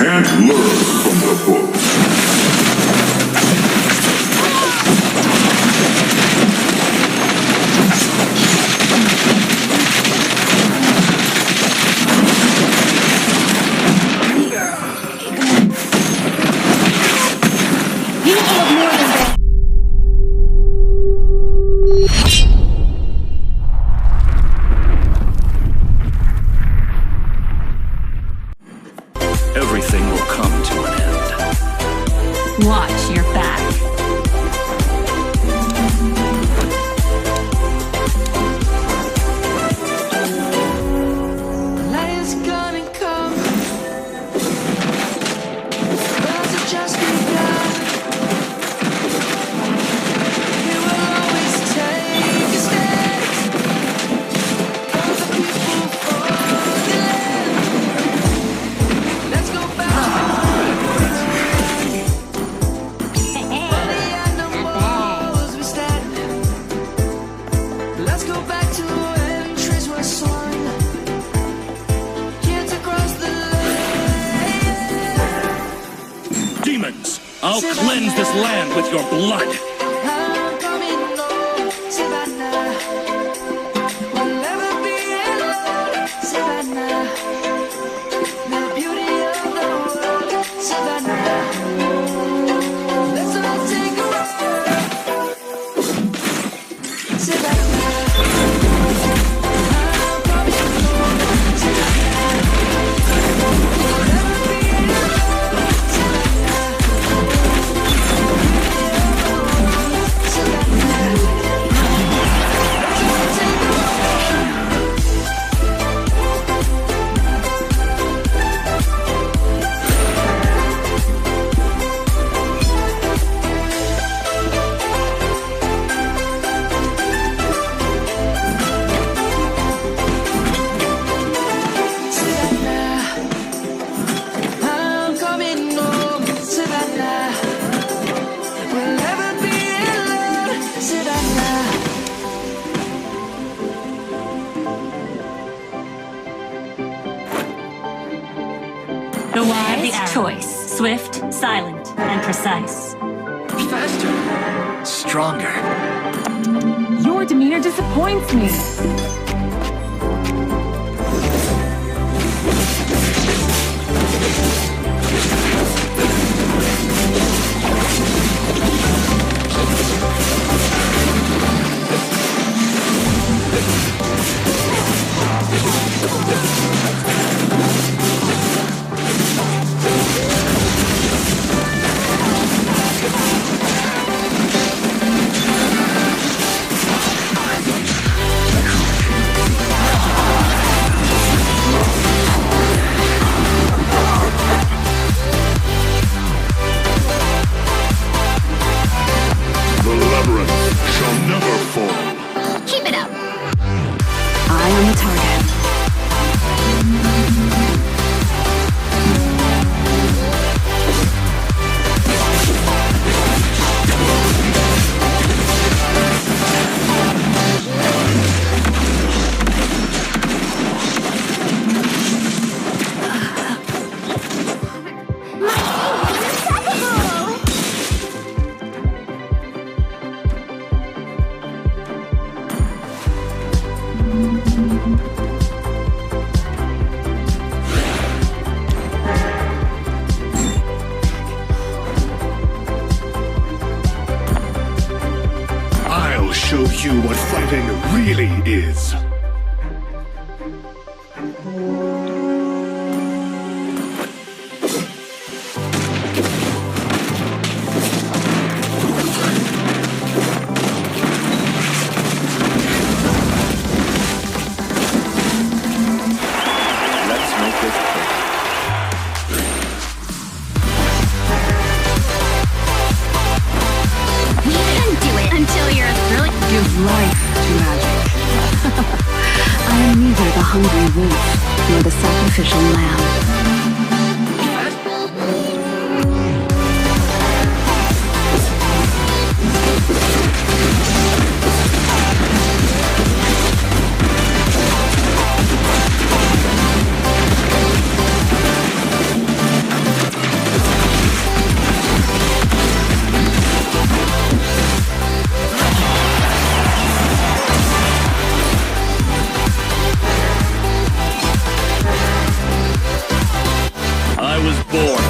can't learn from the book. You have more than that. Everything will come to an end. Watch your back. Light is gonna come. Birds have just begun. We will always take a stand for the people, for the land. Let's go back for the animals we stand. Let's go back to when trees were soaring. Kids across the land. Demons, I'll cleanse this land with your blood. I'm coming home, Savannah. We'll never be alone, Savannah. The beauty of the world, Savannah. Let's all take a ride, Savannah. I'm coming home, Savannah. We'll never be alone, Savannah. I'm coming home, Savannah. We'll never be alone, Savannah. The wise choice. Swift, silent, and precise. Faster. Stronger. Your demeanor disappoints me. The labyrinth shall never fall. Keep it up. Eye on the target. I'll show you what fighting really is. Let's make this quick. We can do it until you're thrilling. Give life to magic. was born.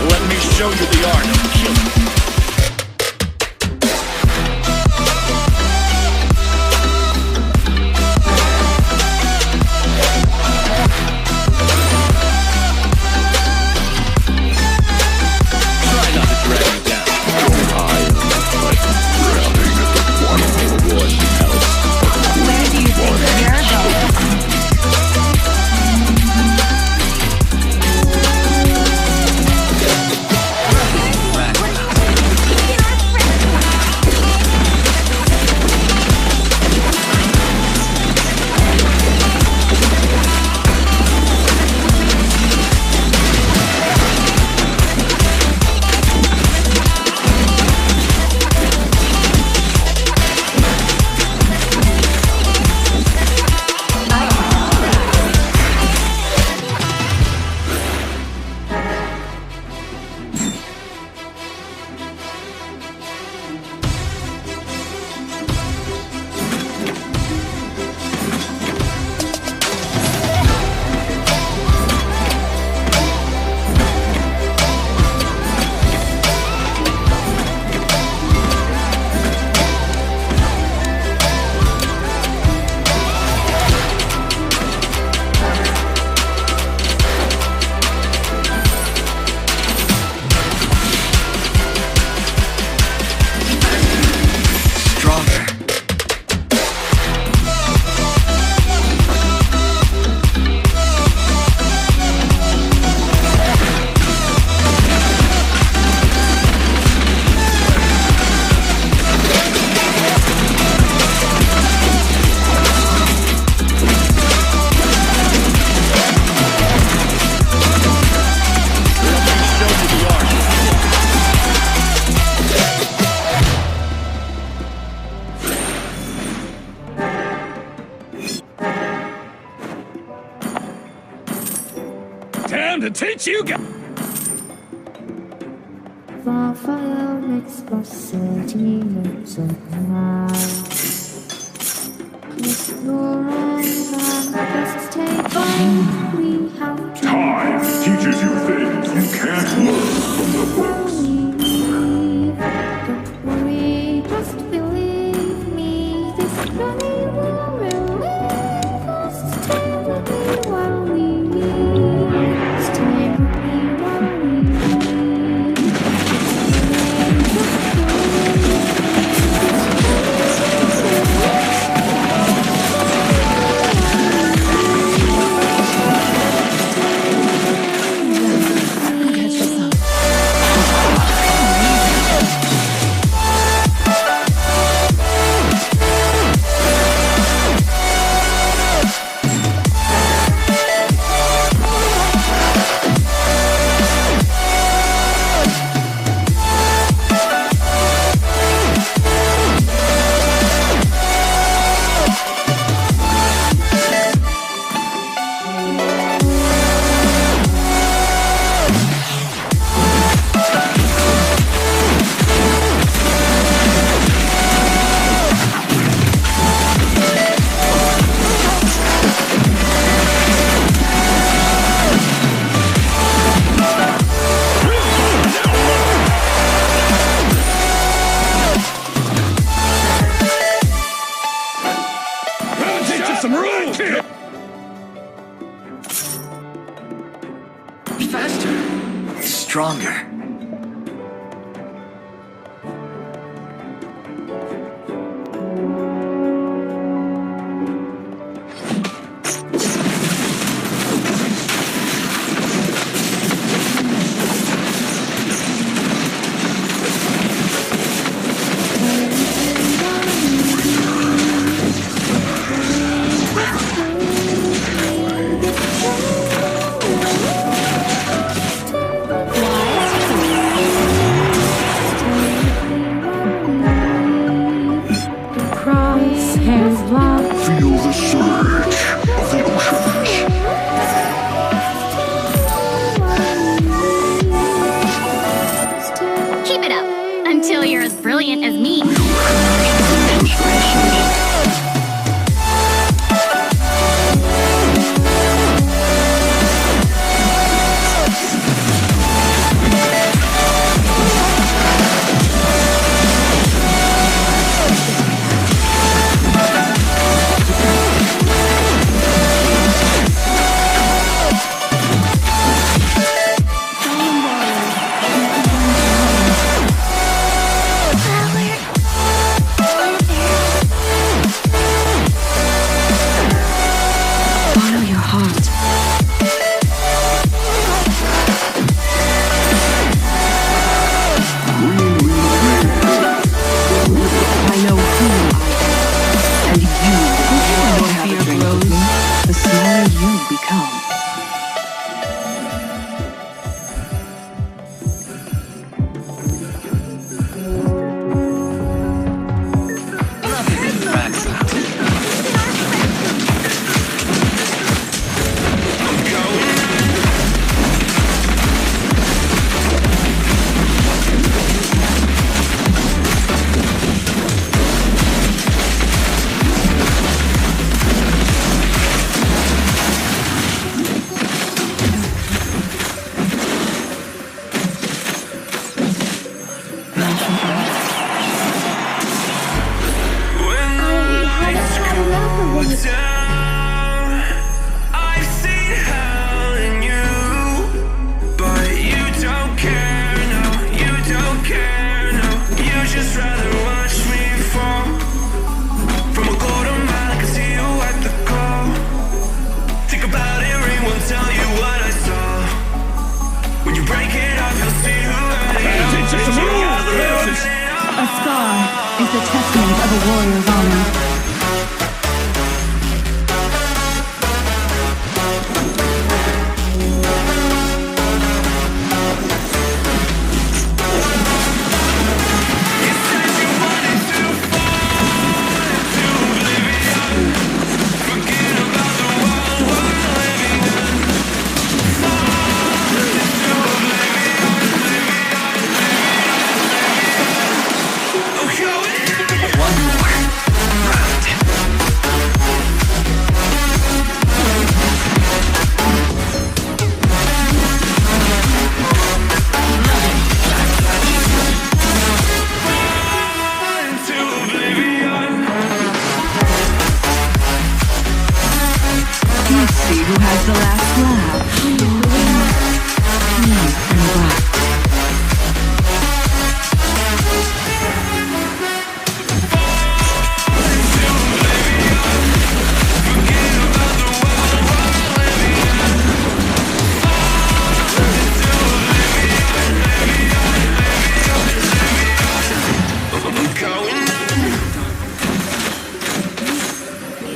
Let me show you the art of killing. Try not to drag me down. Where do you think you're going? Time to teach you guys. Starfall makes possibility moves of life. Exploring the just take on. We have Time teaches you things you can't learn from the books. Don't worry, just believe me. This journey will relieve us. Stay with me while we leave. Stay with me while we leave. Some rules! Faster. Stronger. down. I've seen hell in you, but you don't care, no, you don't care, no. You just rather watch me fall. From a quarter mile, I can see you at the call. Think about it, rain won't tell you what I saw. When you break it up, you'll see who I am. A scar is the testament of a warrior's honor. One more round. Into oblivion. Let's see who has the last laugh. Me and Black.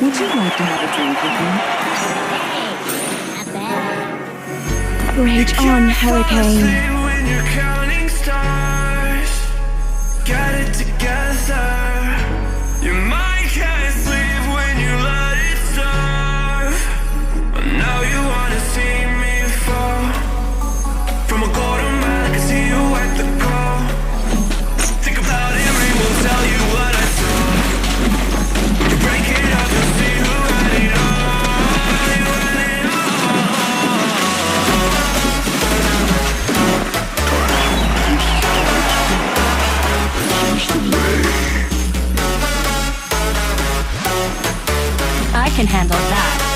Would you like to have a drink with me? Rage on, hurricane. When you're counting stars, got it together. Your mind can't sleep when you let it starve. But now you wanna see me fall. From a quarter mile, I can see you at the call. Think about it, rain will tell you what I saw. When you break it up, you'll see who had it all. You had it all. I can handle that.